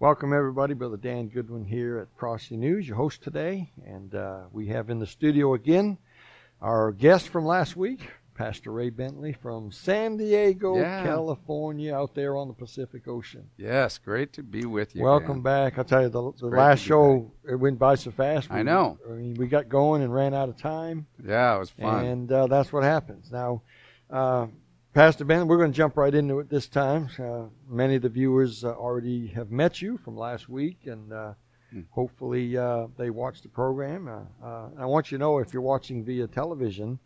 Welcome, everybody. Brother Dan Goodwin here at Prophecy News, your host today. And we have in the studio again our guest from last week, Pastor Ray Bentley from San Diego, California, out there on the Pacific Ocean. Yes, great to be with you. Welcome back. I'll tell you, the last show, it went by so fast. I know. I mean, we got going and ran out of time. Yeah, it was fun. And that's what happens. Now, Pastor Ben, we're going to jump right into it this time. Many of the viewers already have met you from last week, and hopefully they watched the program. I want you to know, if you're watching via television,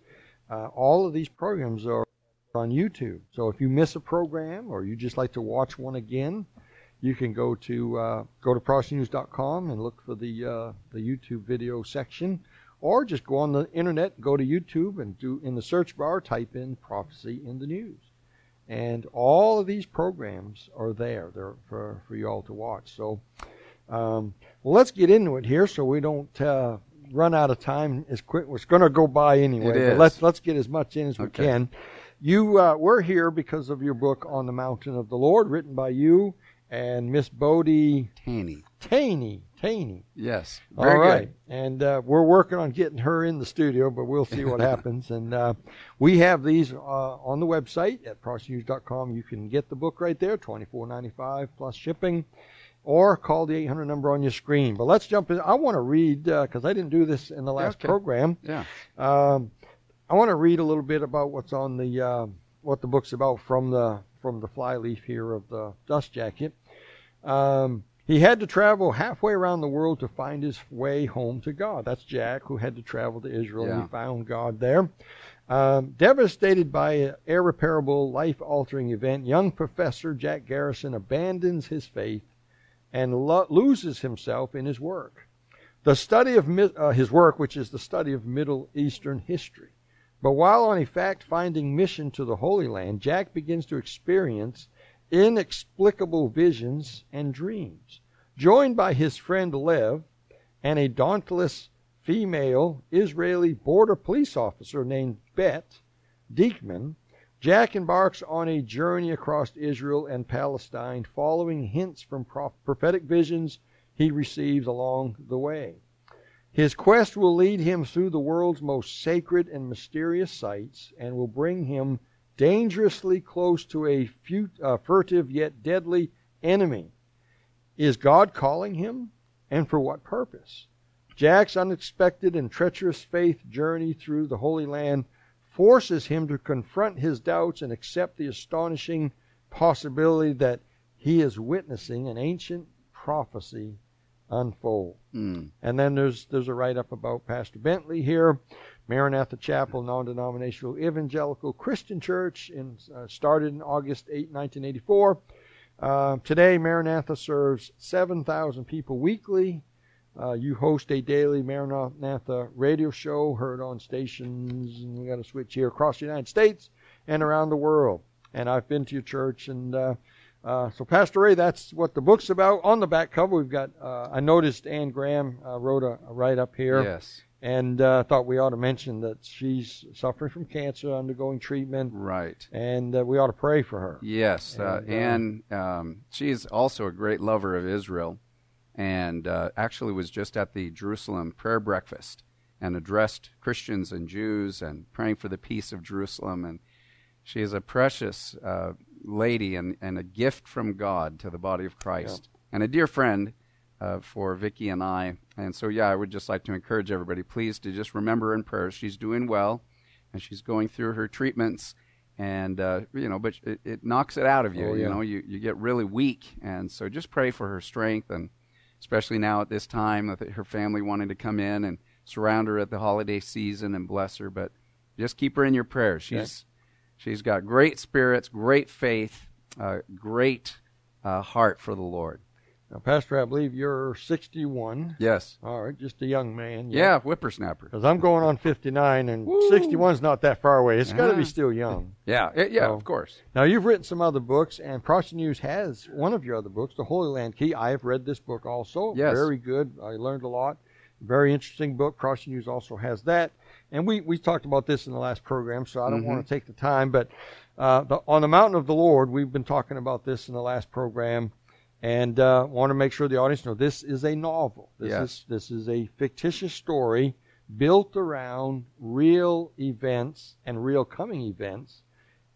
all of these programs are on YouTube. So if you miss a program or you just like to watch one again, you can go to prophecynews.com and look for the YouTube video section. Or just go on the internet, go to YouTube, and do in the search bar, type in Prophecy in the News. And all of these programs are there. They're for you all to watch. So well, let's get into it here so we don't run out of time as quick. It's going to go by anyway. But let's get as much in as we can. You we're here because of your book, On the Mountain of the Lord, written by you and Miss Bodie Taney. Yes. Very all right. Good. And we're working on getting her in the studio, but we'll see what happens. And we have these on the website at prophecynews.com. You can get the book right there, $24.95 plus shipping, or call the 800 number on your screen. But let's jump in. I want to read, because I didn't do this in the last program. Yeah. I want to read a little bit about what's on the what the book's about from the flyleaf here of the dust jacket. He had to travel halfway around the world to find his way home to God. That's Jack, who had to travel to Israel, and he found God there. Devastated by an irreparable, life-altering event, young Professor Jack Garrison abandons his faith and loses himself in his work. The study of his work, which is the study of Middle Eastern history. But while on a fact-finding mission to the Holy Land, Jack begins to experience inexplicable visions and dreams. Joined by his friend Lev and a dauntless female Israeli border police officer named Bet Diekman, Jack embarks on a journey across Israel and Palestine, following hints from prophetic visions he receives along the way. His quest will lead him through the world's most sacred and mysterious sites and will bring him dangerously close to a furtive yet deadly enemy. Is God calling him? And for what purpose? Jack's unexpected and treacherous faith journey through the Holy Land forces him to confront his doubts and accept the astonishing possibility that he is witnessing an ancient prophecy unfold. And then there's a write-up about Pastor Bentley here. Maranatha Chapel, non-denominational evangelical Christian church, started in August 8, 1984. Today, Maranatha serves 7,000 people weekly. You host a daily Maranatha radio show heard on stations, and we got a switch here across the United States and around the world. And I've been to your church, and so Pastor Ray, that's what the book's about. On the back cover, we've got, I noticed Ann Graham wrote a write-up here. Yes. And thought we ought to mention that she's suffering from cancer, undergoing treatment. Right. And we ought to pray for her. Yes. Ann, she's also a great lover of Israel, and actually was just at the Jerusalem prayer breakfast and addressed Christians and Jews and praying for the peace of Jerusalem. And she is a precious lady and a gift from God to the body of Christ, and a dear friend for Vicki and I. And so, I would just like to encourage everybody, please, to just remember in prayer. She's doing well, and she's going through her treatments, and, but it knocks it out of you. You get really weak, and so just pray for her strength, and especially now at this time with her family wanting to come in and surround her at the holiday season and bless her. But just keep her in your prayers. She's got great spirits, great faith, great heart for the Lord. Now, Pastor, I believe you're 61. Yes. All right, just a young man. Yeah, whippersnapper. Because I'm going on 59, and 61's not that far away. It's got to be still young. Of course. Now, you've written some other books, and Prophecy News has one of your other books, The Holy Land Key. I have read this book also. Yes. Very good. I learned a lot. Very interesting book. Prophecy News also has that. And we talked about this in the last program, so I don't want to take the time. But on the Mountain of the Lord, we've been talking about this in the last program. And want to make sure the audience know this is a novel. This is a fictitious story built around real events and real coming events,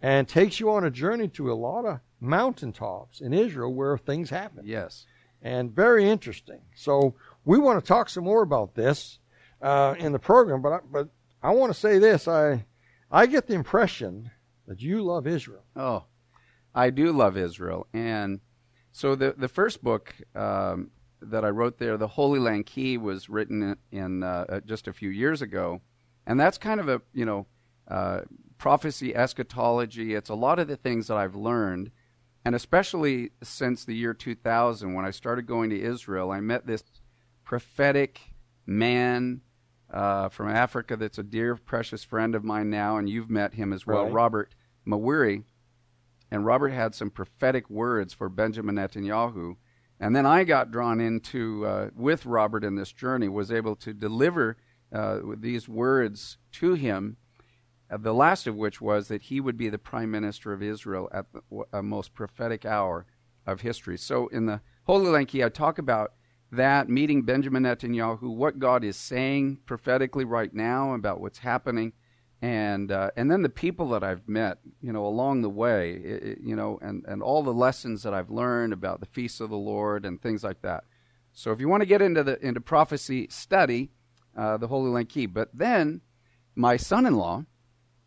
and takes you on a journey to a lot of mountaintops in Israel where things happen. Yes. And very interesting. So we want to talk some more about this in the program, but I want to say this. I get the impression that you love Israel. Oh, I do love Israel. And so the first book that I wrote there, The Holy Land Key, was written in just a few years ago. And that's kind of a, prophecy, eschatology. It's a lot of the things that I've learned. And especially since the year 2000, when I started going to Israel, I met this prophetic man from Africa that's a dear, precious friend of mine now, and you've met him as well, Right. Robert Mawiri. And Robert had some prophetic words for Benjamin Netanyahu. And then I got drawn into, with Robert in this journey, was able to deliver these words to him, the last of which was that he would be the prime minister of Israel at the most prophetic hour of history. So in the Holy Land Key, I talk about that, meeting Benjamin Netanyahu, what God is saying prophetically right now about what's happening, and then the people that I've met, along the way, and all the lessons that I've learned about the feasts of the Lord and things like that. So if you want to get into prophecy, study the Holy Land Key. But then my son-in-law,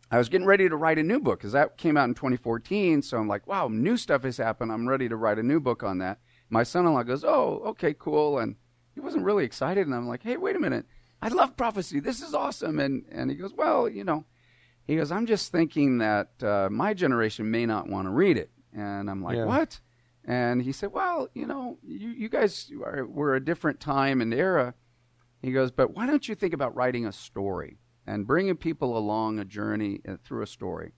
I was getting ready to write a new book because that came out in 2014. So I'm like, wow, new stuff has happened. I'm ready to write a new book on that. My son-in-law goes, oh, okay, cool. And he wasn't really excited. And I'm like, hey, wait a minute. I love prophecy. This is awesome. And he goes, well, he goes, I'm just thinking that my generation may not want to read it. And I'm like, what? And he said, well, you guys were a different time and era. He goes, but why don't you think about writing a story and bringing people along a journey through a story?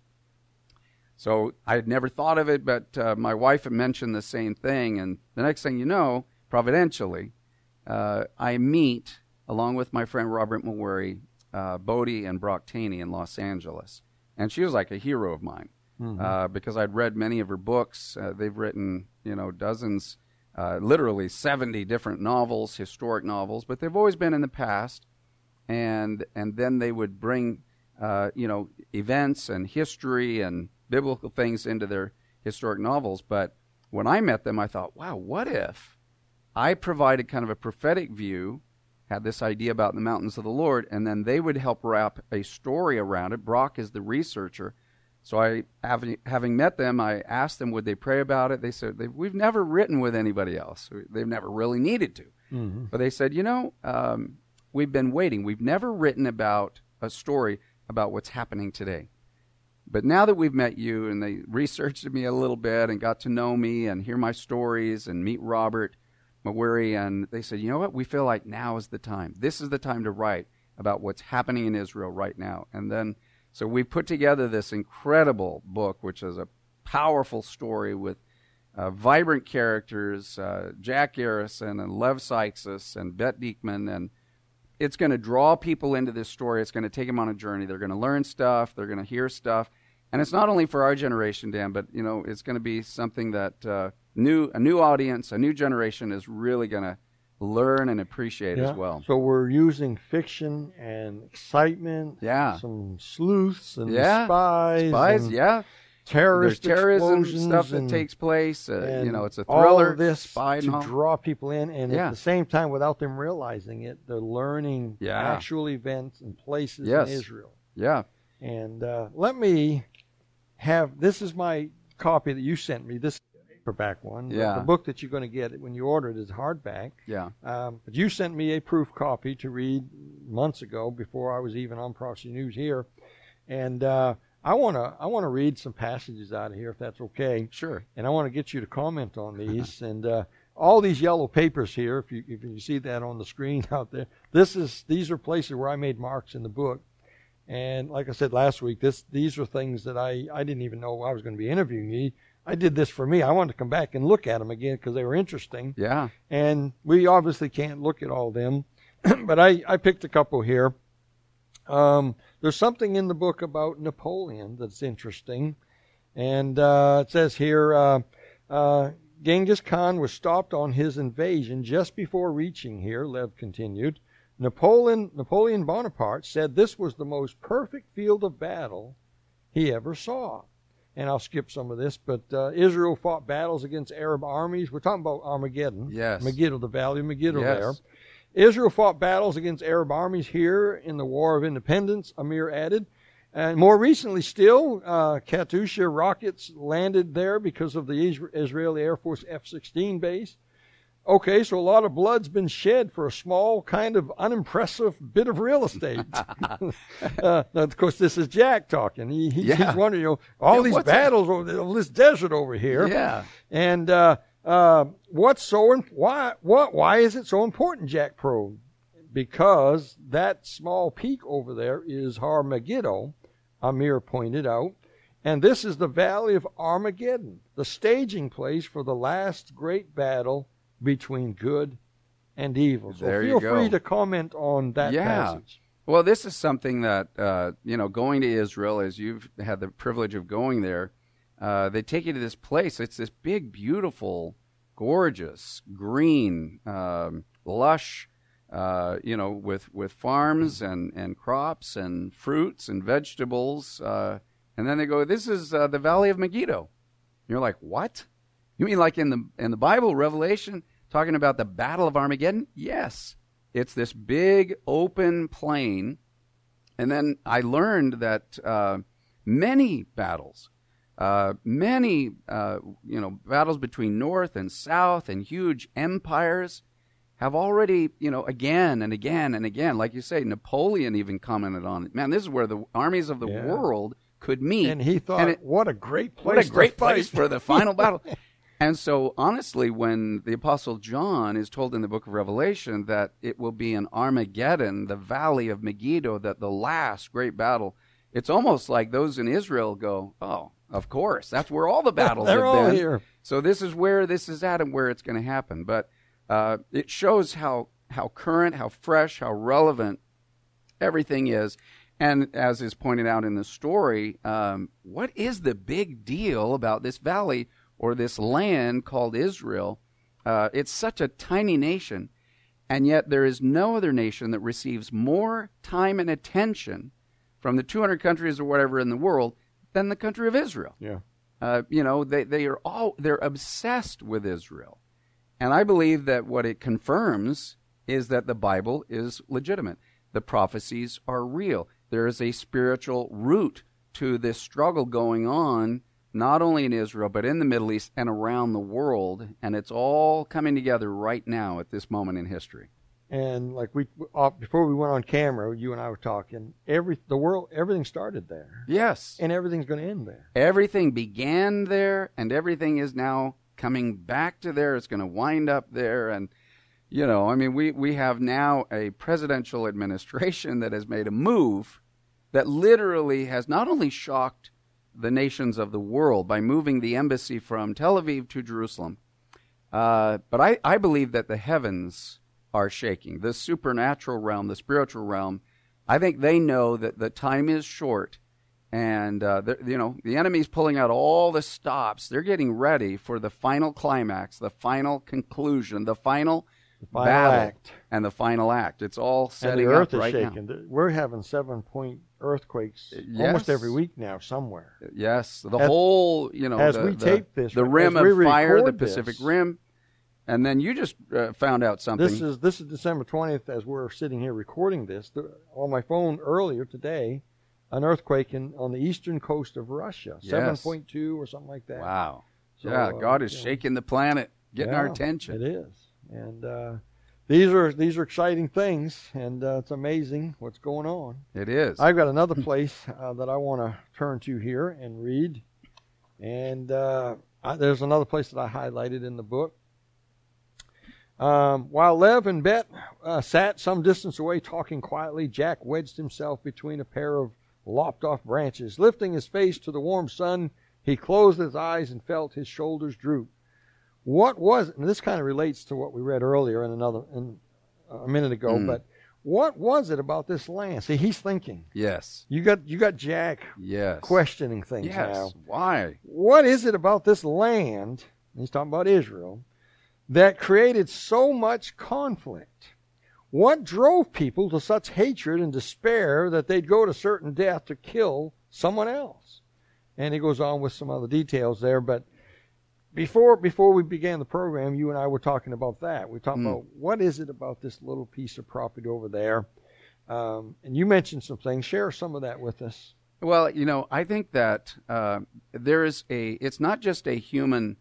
So I had never thought of it, but my wife had mentioned the same thing. And the next thing you know, providentially, I meet, along with my friend Robert Mawiri, Bodie and Brock Taney in Los Angeles. And she was like a hero of mine because I'd read many of her books. They've written, dozens, literally 70 different novels, historic novels, but they've always been in the past. And then they would bring, events and history and biblical things into their historic novels. But when I met them, I thought, wow, what if I provided kind of a prophetic view, had this idea about the mountains of the Lord, and then they would help wrap a story around it. Brock is the researcher. So having met them, I asked them, would they pray about it? They said, we've never written with anybody else. They've never really needed to. Mm-hmm. But they said, we've been waiting. We've never written about a story about what's happening today. But now that we've met you, and they researched me a little bit and got to know me and hear my stories and meet Robert Mawiri, and they said, you know what? We feel like now is the time. This is the time to write about what's happening in Israel right now. And then, so we put together this incredible book, which is a powerful story with vibrant characters, Jack Garrison and Lev Sykes and Bette Diekman, and it's going to draw people into this story. It's going to take them on a journey. They're going to learn stuff. They're going to hear stuff. And it's not only for our generation, Dan, but, it's going to be something that a new audience, a new generation is really going to learn and appreciate as well. So we're using fiction and excitement. Yeah. Some sleuths and spies. And terrorist There's terrorism stuff that takes place. It's a thriller. All of this spy to draw people in, and at the same time, without them realizing it, they're learning actual events and places in Israel. Yeah. And let me have, this is my copy that you sent me, this paperback one. Yeah. The book that you're going to get when you order it is hardback. Yeah. But you sent me a proof copy to read months ago before I was even on Prophecy News here. And I want to read some passages out of here, if that's okay. Sure. And I want to get you to comment on these. And all these yellow papers here, if you see that on the screen out there, these are places where I made marks in the book. And like I said last week, these are things that I didn't even know I was going to be interviewing you. I did this for me. I wanted to come back and look at them again because they were interesting. Yeah. And we obviously can't look at all of them, but I picked a couple here. There's something in the book about Napoleon that's interesting. And it says here, Genghis Khan was stopped on his invasion just before reaching here, Lev continued. Napoleon Bonaparte said this was the most perfect field of battle he ever saw. And I'll skip some of this, but Israel fought battles against Arab armies. We're talking about Armageddon. Yes. Megiddo, the Valley of Megiddo Yes. there. Israel fought battles against Arab armies here in the War of Independence, Amir added. And more recently still, Katyusha rockets landed there because of the Israeli Air Force F-16 base. Okay, so a lot of blood's been shed for a small, kind of unimpressive bit of real estate. Of course, this is Jack talking. He's wondering, all these battles over this desert over here. Yeah. And why is it so important, Jack probed? Because that small peak over there is Har Megiddo, Amir pointed out. And this is the Valley of Armageddon, the staging place for the last great battle between good and evil. So feel free to comment on that passage. Well, this is something that, going to Israel, as you've had the privilege of going there, they take you to this place. It's this big, beautiful, gorgeous, green, lush, with farms and crops and fruits and vegetables. And then they go, this is the Valley of Megiddo. You're like, what? You mean like in the Bible, Revelation, talking about the Battle of Armageddon? Yes. It's this big open plain. And then I learned that many battles, battles between North and South and huge empires have already, again and again and again, like you say, Napoleon even commented on it. Man, this is where the armies of the world could meet. And he thought, what a great place What a great place for the final battle. And so, honestly, when the Apostle John is told in the book of Revelation that it will be an Armageddon, the Valley of Megiddo, that the last great battle, it's almost like those in Israel go, oh, of course, that's where all the battles They're have been. all here. So this is where this is at and where it's going to happen. But it shows how current, how fresh, how relevant everything is. And as is pointed out in the story, what is the big deal about this valley or this land called Israel? It's such a tiny nation, and yet there is no other nation that receives more time and attention from the 200 countries or whatever in the world than the country of Israel. Yeah. They're obsessed with Israel. And I believe that what it confirms is that the Bible is legitimate. The prophecies are real. There is a spiritual root to this struggle going on, not only in Israel, but in the Middle East and around the world. And it's all coming together right now at this moment in history. And like before we went on camera, you and I were talking, everything started there. Yes. And everything's going to end there. Everything began there, and everything is now coming back to there. It's going to wind up there. And, we have now a presidential administration that has made a move that literally has not only shocked the nations of the world by moving the embassy from Tel Aviv to Jerusalem, but I believe that the heavens are shaking. The supernatural realm, the spiritual realm, I think they know that the time is short, and the enemy's pulling out all the stops. They're getting ready for the final climax, the final conclusion, the final battle act. And the final act. It's all setting and the earth up right is shaking. now. We're having 7-point earthquakes almost every week now somewhere. Yes, whole we tape this, the rim of fire, the this, Pacific Rim. And then you just found out something. This is December 20th as we're sitting here recording this. On my phone earlier today, an earthquake on the eastern coast of Russia, 7.2 or something like that. Wow. So, God is shaking the planet, getting our attention. It is. And these are exciting things, and it's amazing what's going on. It is. I've got another place that I want to turn to here and read. And there's another place that I highlighted in the book. While Lev and Bet sat some distance away talking quietly, Jack wedged himself between a pair of lopped-off branches. Lifting his face to the warm sun, he closed his eyes and felt his shoulders droop. What was it? And this kind of relates to what we read earlier in a minute ago, but what was it about this land? See, he's thinking. Yes. You got Jack yes. questioning things now. Why? What is it about this land he's talking about Israel, that created so much conflict? What drove people to such hatred and despair that they'd go to certain death to kill someone else? And he goes on with some other details there, but before we began the program, you and I were talking about that. We talked about what is it about this little piece of property over there, and you mentioned some things. Share some of that with us. Well, I think that it's not just a human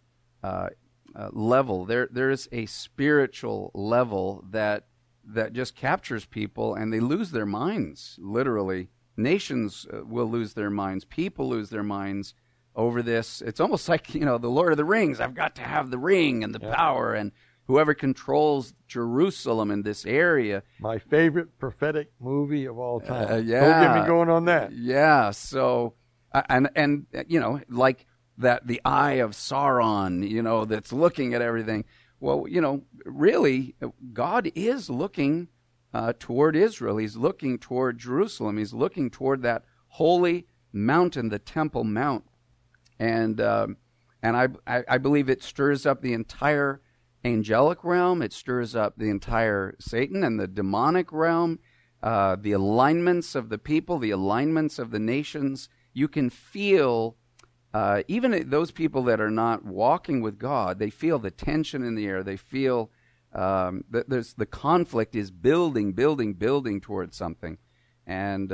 level. There is a spiritual level that just captures people, and they lose their minds, literally. Nations will lose their minds. People lose their minds over this. It's almost like, the Lord of the Rings. I've got to have the ring and the power, and whoever controls Jerusalem in this area. My favorite prophetic movie of all time. Yeah. Don't get me going on that. Yeah. So, and like that, the eye of Sauron, that's looking at everything. Well, really, God is looking toward Israel. He's looking toward Jerusalem. He's looking toward that holy mountain, the Temple Mount. And I believe it stirs up the entire angelic realm. It stirs up the entire Satan and the demonic realm, the alignments of the people, the alignments of the nations. You can feel, even those people that are not walking with God, they feel the tension in the air. They feel that the conflict is building towards something. And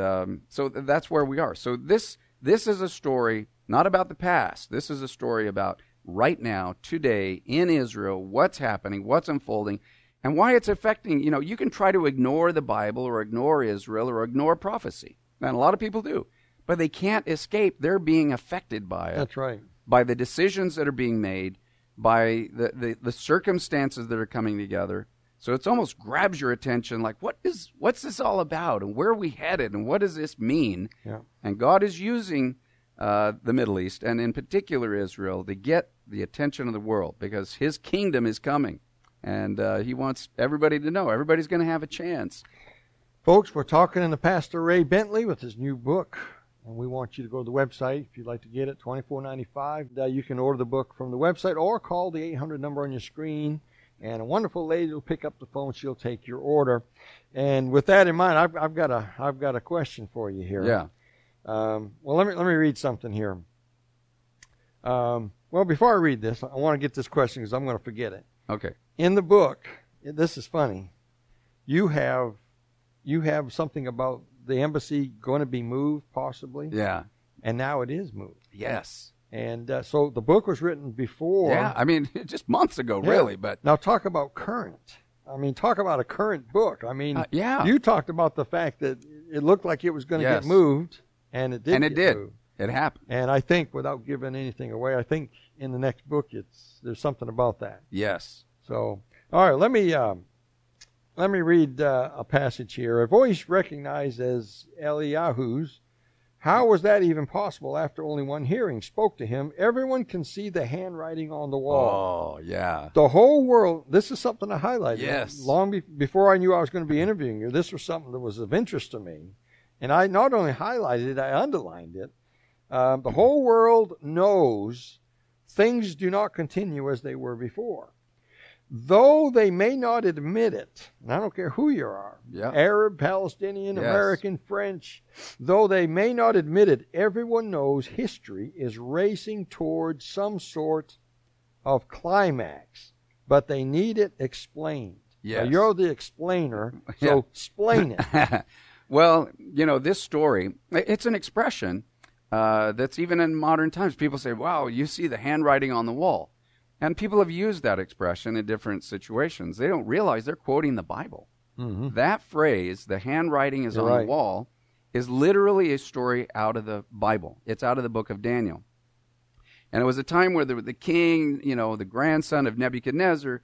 so that's where we are. So this is a story not about the past. This is a story about right now, today, in Israel, what's happening, what's unfolding, and why it's affecting. You can try to ignore the Bible or ignore Israel or ignore prophecy. And a lot of people do. But they can't escape. They're being affected by it. That's right. By the decisions that are being made, by the circumstances that are coming together. So it's almost grabs your attention, like, what's this all about? And where are we headed? And what does this mean? Yeah. And God is using the Middle East, and in particular Israel, to get the attention of the world, because his kingdom is coming. And he wants everybody to know. Everybody's going to have a chance. Folks, we're talking to Pastor Ray Bentley with his new book. And we want you to go to the website if you'd like to get it, $24.95. You can order the book from the website or call the 800 number on your screen. And a wonderful lady will pick up the phone. She'll take your order. And with that in mind, I've got a question for you here. Yeah. Well, let me read something here. Well, before I read this, I want to get this question because I'm going to forget it. Okay. In the book, this is funny. You have something about the embassy going to be moved, possibly. Yeah. And now it is moved. Yes. And so the book was written before. Yeah, I mean, just months ago, really. But now talk about current. I mean, talk about a current book. I mean, yeah. You talked about the fact that it looked like it was going to get moved, and it did. And it did. Moved. It happened. And I think, without giving anything away, I think in the next book there's something about that. Yes. So, all right, let me read a passage here. A voice recognized as Eliyahu's. How was that even possible after only one hearing spoke to him? Everyone can see the handwriting on the wall. Oh, yeah. The whole world, this is something I highlighted. Yes. Long before I knew I was going to be interviewing you, this was something that was of interest to me. And I not only highlighted it, I underlined it. The whole world knows things do not continue as they were before. Though they may not admit it, and I don't care who you are, Arab, Palestinian, American, French, though they may not admit it, everyone knows history is racing towards some sort of climax, but they need it explained. Yes. Now, you're the explainer, so explain it. Well, this story, it's an expression that's even in modern times. People say, wow, you see the handwriting on the wall. And people have used that expression in different situations. They don't realize they're quoting the Bible. Mm-hmm. That phrase, the handwriting is on the wall, is literally a story out of the Bible. It's out of the book of Daniel. And it was a time where the king, the grandson of Nebuchadnezzar,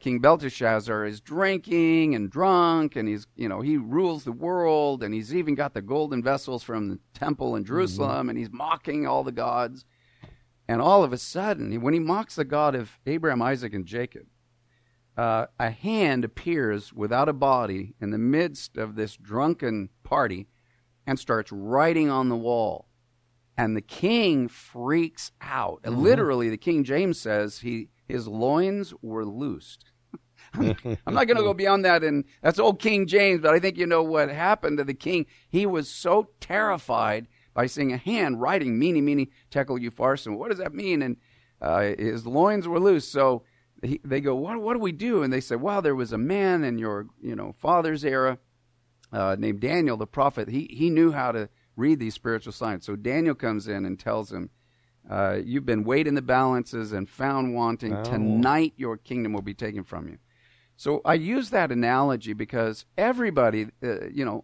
King Belteshazzar, is drinking and drunk, and he rules the world, and he's even got the golden vessels from the temple in Jerusalem, and he's mocking all the gods. And all of a sudden, when he mocks the God of Abraham, Isaac, and Jacob, a hand appears without a body in the midst of this drunken party and starts writing on the wall. And the king freaks out. And literally, the King James says he his loins were loosed. I'm not going to go beyond that, and that's old King James, but I think you know what happened to the king. He was so terrified by seeing a hand writing, "Mene, mene, tekel, upharsin." What does that mean? And his loins were loose. So they go, what do we do? And they say, well, there was a man in your father's era named Daniel, the prophet. He knew how to read these spiritual signs. So Daniel comes in and tells him, you've been weighed in the balances and found wanting. Oh. Tonight your kingdom will be taken from you. So I use that analogy because everybody,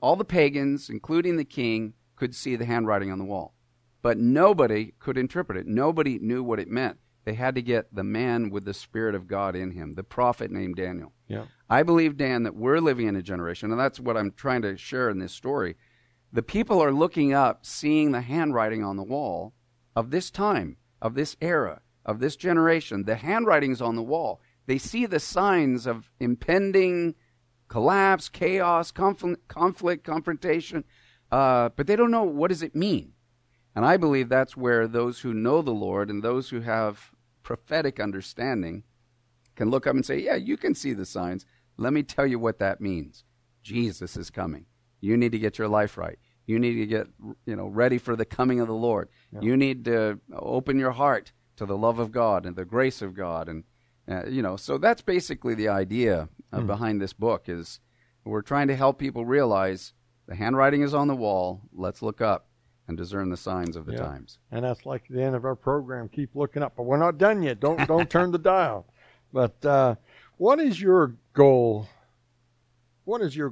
all the pagans, including the king, could see the handwriting on the wall. But nobody could interpret it. Nobody knew what it meant. They had to get the man with the Spirit of God in him, the prophet named Daniel. Yeah. I believe, Dan, that we're living in a generation, and that's what I'm trying to share in this story. The people are looking up, seeing the handwriting on the wall of this time, of this era, of this generation. The handwriting's on the wall. They see the signs of impending collapse, chaos, conflict, confrontation, but they don't know what does it mean. And I believe that's where those who know the Lord and those who have prophetic understanding can look up and say, yeah, you can see the signs. Let me tell you what that means. Jesus is coming. You need to get your life right. You need to get ready for the coming of the Lord. Yeah. You need to open your heart to the love of God and the grace of God. And so that's basically the idea behind this book is we're trying to help people realize the handwriting is on the wall. Let's look up and discern the signs of the times. And that's like the end of our program. Keep looking up. But we're not done yet. Don't turn the dial. But what is your goal? What is your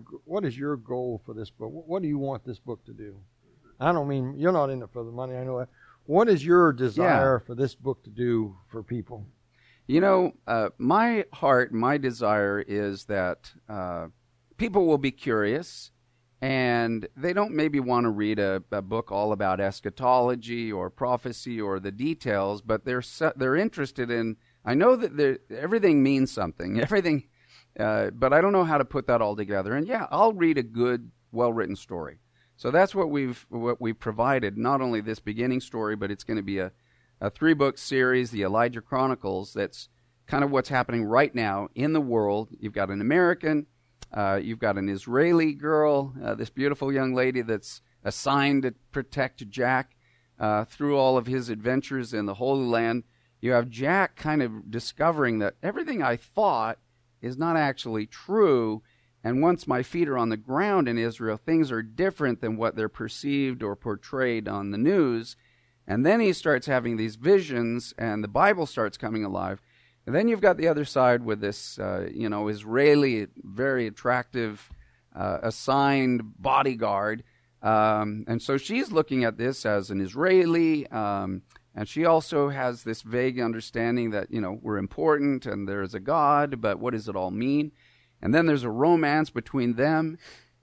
goal for this book? What do you want this book to do? I don't mean you're not in it for the money. I know that. What is your desire for this book to do for people? My heart, my desire is that people will be curious, and they don't maybe want to read a book all about eschatology or prophecy or the details, but they're interested in. I know that everything means something, everything, but I don't know how to put that all together. And I'll read a good, well-written story. So that's what we've provided. Not only this beginning story, but it's going to be a 3-book series, the Elijah Chronicles. That's kind of what's happening right now in the world. You've got an American, you've got an Israeli girl, this beautiful young lady that's assigned to protect Jack through all of his adventures in the Holy Land. You have Jack kind of discovering that everything I thought is not actually true. And once my feet are on the ground in Israel, things are different than what they're perceived or portrayed on the news. And then he starts having these visions, and the Bible starts coming alive. And then you've got the other side with this, Israeli, very attractive, assigned bodyguard. And so she's looking at this as an Israeli, and she also has this vague understanding that, we're important and there's a God, but what does it all mean? And then there's a romance between them.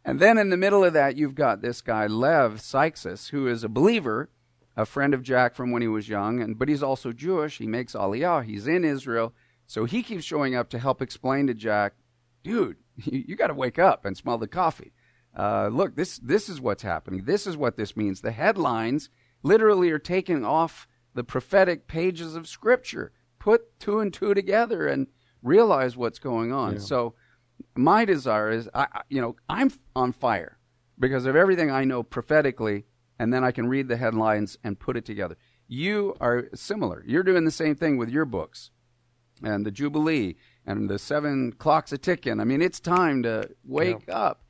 And then in the middle of that, you've got this guy, Lev Sykes, who is a believer, a friend of Jack from when he was young, but he's also Jewish. He makes Aliyah. He's in Israel. So he keeps showing up to help explain to Jack, dude, you got to wake up and smell the coffee. Look, this is what's happening. This is what this means. The headlines literally are taken off the prophetic pages of Scripture. Put 2 and 2 together and realize what's going on. Yeah. So my desire is, I'm on fire because of everything I know prophetically, and then I can read the headlines and put it together. You are similar. You're doing the same thing with your books and the Jubilee and the 7 clocks a-ticking. I mean, it's time to wake up.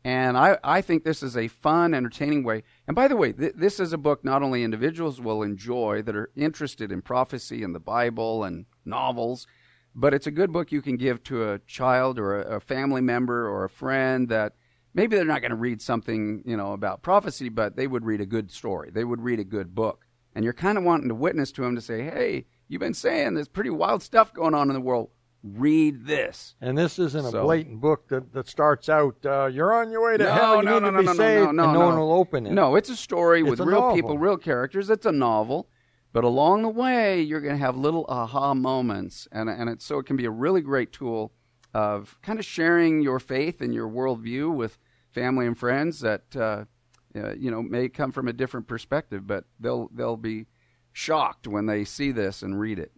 And I think this is a fun, entertaining way. And by the way, this is a book not only individuals will enjoy that are interested in prophecy and the Bible and novels, but it's a good book you can give to a child or a family member or a friend that maybe they're not going to read something, about prophecy, but they would read a good story. They would read a good book. And you're kind of wanting to witness to them to say, hey, you've been saying there's pretty wild stuff going on in the world. Read this. And this isn't a blatant book that starts out, you're on your way to hell, you need to be saved, and no one will open it. No, it's a story with real people, real characters. It's a novel. But along the way, you're going to have little aha moments. And so it can be a really great tool of kind of sharing your faith and your worldview with family and friends that, may come from a different perspective. But they'll be shocked when they see this and read it.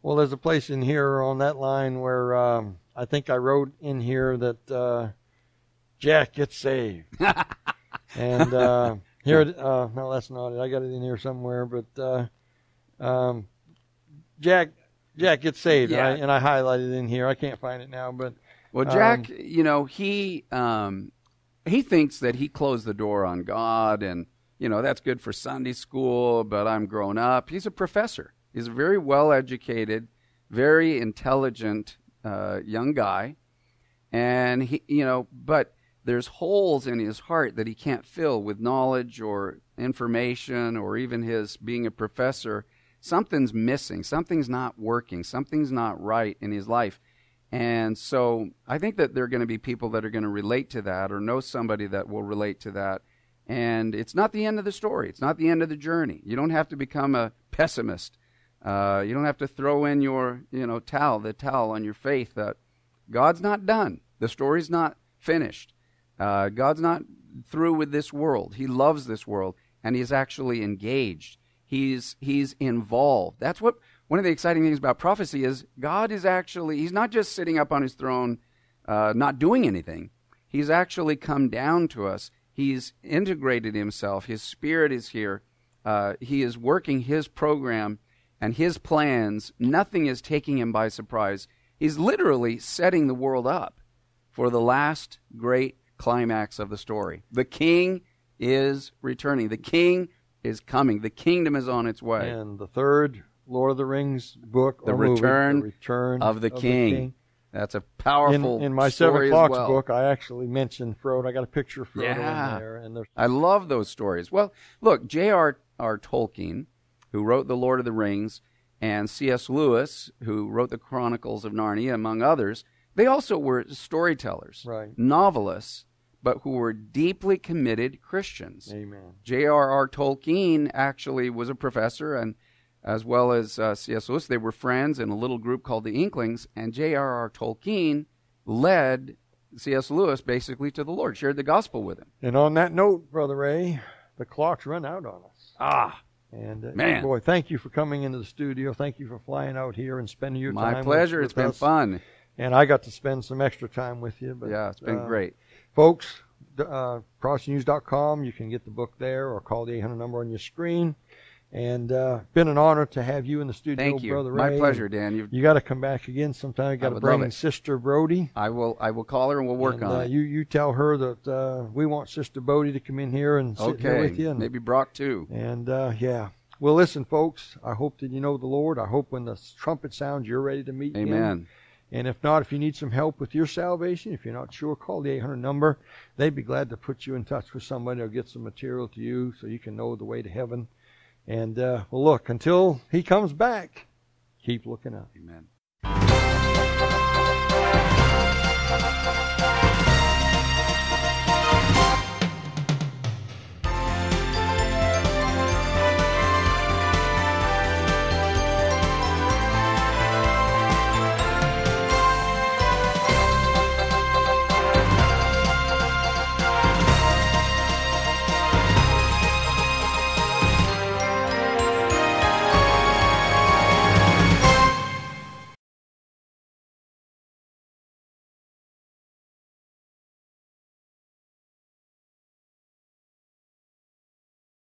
Well, there's a place in here on that line where I think I wrote in here that Jack gets saved. And here, no, that's not it. I got it in here somewhere, but Jack gets saved, Yeah. and I highlighted it in here. I can't find it now, but Well, Jack, he thinks that he closed the door on God, and that's good for Sunday school. But I'm grown up. He's a professor. He's a very well-educated, very intelligent young guy, and but there's holes in his heart that he can't fill with knowledge or information or even his being a professor. Something's missing. Something's not working. Something's not right in his life. And so I think that there are going to be people that are going to relate to that or know somebody that will relate to that. And it's not the end of the story. It's not the end of the journey. You don't have to become a pessimist. You don't have to throw in your, the towel on your faith that God's not done. The story's not finished. God's not through with this world. He loves this world, and he's actually engaged. He's involved. That's what one of the exciting things about prophecy is. God is actually, he's not just sitting up on his throne, not doing anything. He's actually come down to us. He's integrated himself. His Spirit is here. He is working his program and his plans. Nothing is taking him by surprise. He's literally setting the world up for the last great climax of the story. The King is returning. The King is coming. The kingdom is on its way. And the third Lord of the Rings book, The or movie, Return The Return of the King. That's a powerful In my story 7 o'clock as well. book, I actually mentioned Frodo. I got a picture of Frodo Yeah. in there. And there's I love those stories. Well, look, J.R.R. Tolkien, who wrote The Lord of the Rings, and C.S. Lewis, who wrote the Chronicles of Narnia, among others, they also were storytellers, Right. novelists, but who were deeply committed Christians. Amen. J.R.R. Tolkien actually was a professor, and as well as C.S. Lewis, they were friends in a little group called the Inklings, and J.R.R. Tolkien led C.S. Lewis basically to the Lord, shared the gospel with him. And on that note, Brother Ray, the clock's run out on us. Ah, And Man. boy, thank you for coming into the studio. Thank you for flying out here and spending your time. my pleasure. With It's been us. fun. And I got to spend some extra time with you. But, Yeah, it's been great. Folks, ProphecyNews.com, you can get the book there or call the 800 number on your screen. And been an honor to have you in the studio, Thank you. Brother Ray. My pleasure, Dan. You got to come back again sometime. You got to would love bring it. Sister Brody. I will call her and we'll work And, on it. You tell her that we want Sister Brody to come in here and sit here Okay, with you. And, maybe Brock too. And yeah. Well, listen, folks, I hope that you know the Lord. I hope when the trumpet sounds, you're ready to meet Him. Amen. And if not, if you need some help with your salvation, if you're not sure, call the 800 number. They'd be glad to put you in touch with somebody or get some material to you so you can know the way to heaven. And, well, look, until He comes back, keep looking up. Amen.